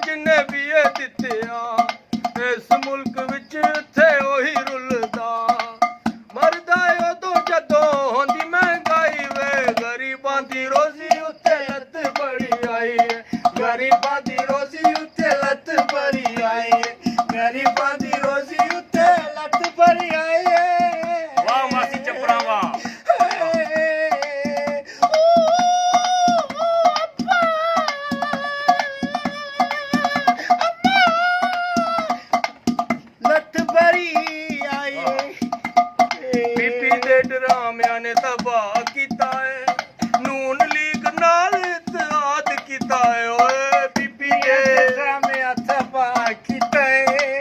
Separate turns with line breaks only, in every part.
जिन्ने भी ये दिते इस मुल्क विच इत्थे ओही रुलदा मरदा उदों जदों होंदी महंगाई वे गरीबां दी रोजी उत्ते लत बड़ी आई गरीबां दी रोजी उत्ते लत बड़ी आई गरीबां दी रोजी उत्ते लत बड़ी आई
वाह मासी चपड़ा वाह
ड्रामिया ने तबाह किता है नून लीग नाल इत्तेहाद किता है ओए बीपी दे ड्रामिया तबाह किता है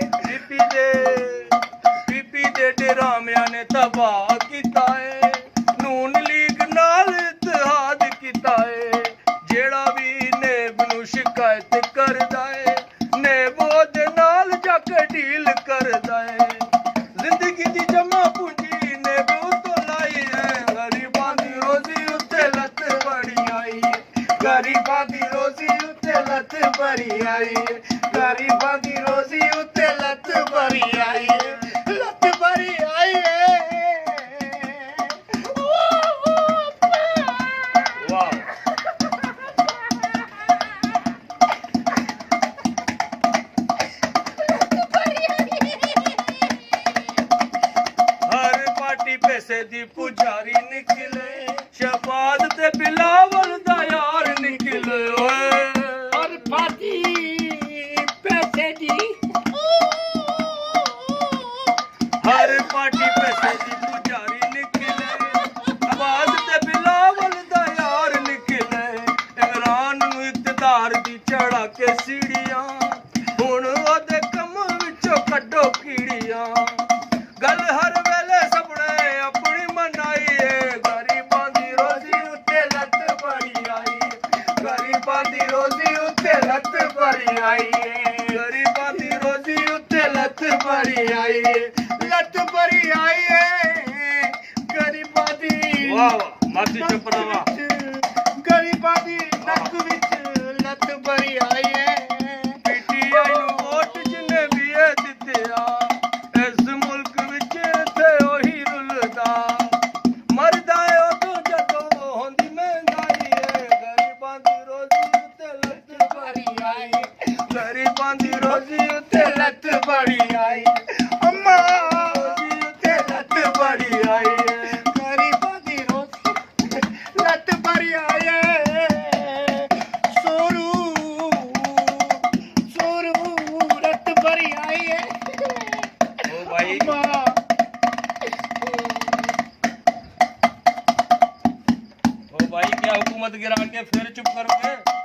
बीपी दे ड्रामिया ने तबाह किता है नून लीग नाल इत्तेहाद किता है जेड़ा भी नेब नू शिकायत करदा है नेब ओदे नाल जाके डील करदा है जिंदगी दी जमा पूंजी गरीबां दी रोजी उत्ते लत भरी आई गरीबां दी रोजी उत्ते लत भरी आई लत भरी आई वाह हर पार्टी पैसे दी पुजारी निकले शहबाज ते बिलावल दा यार निकले
और पार्टी पैसे दी
हर पार्टी पैसे दी पुजारी निकले शहबाज ते बिलावल दा यार निकले इमरान नू इकतदार दी चढ़ा के सीढ़ियां हुण ओदे कम विचों कड्डो कीड़ियां गल हर वेले सपने अपनी मनाई है गरीबां दी रोजी उत्ते लत बड़ी आई गरीबां दी रोजी उत्ते लत बड़ी आई गरीबां दी रोजी उत्ते लत बड़ी आई लत बड़ी आई गरीबां दी
वाह वाह मासी चपड़ा वाह
गरीबां दी नक विच लत बड़ी आई पीटीआई नू वोट जिन्ने भी ये दिते इस मुल्क विच इत्थे ओही रुलदा मरदा उदों जदों होंदी महंगाई गरीबां दी रोजी उत्ते लत बड़ी आई गरीबां दी रोजी उत्ते लत बड़ी आई अम्मा रोजी उत्ते लत बड़ी आई गरीबां दी रोजी लत बड़ी आई सोरू लत बड़ी आई
ओ भाई ओ भाई क्या हुकूमत गिरा के फिर चुप करोगे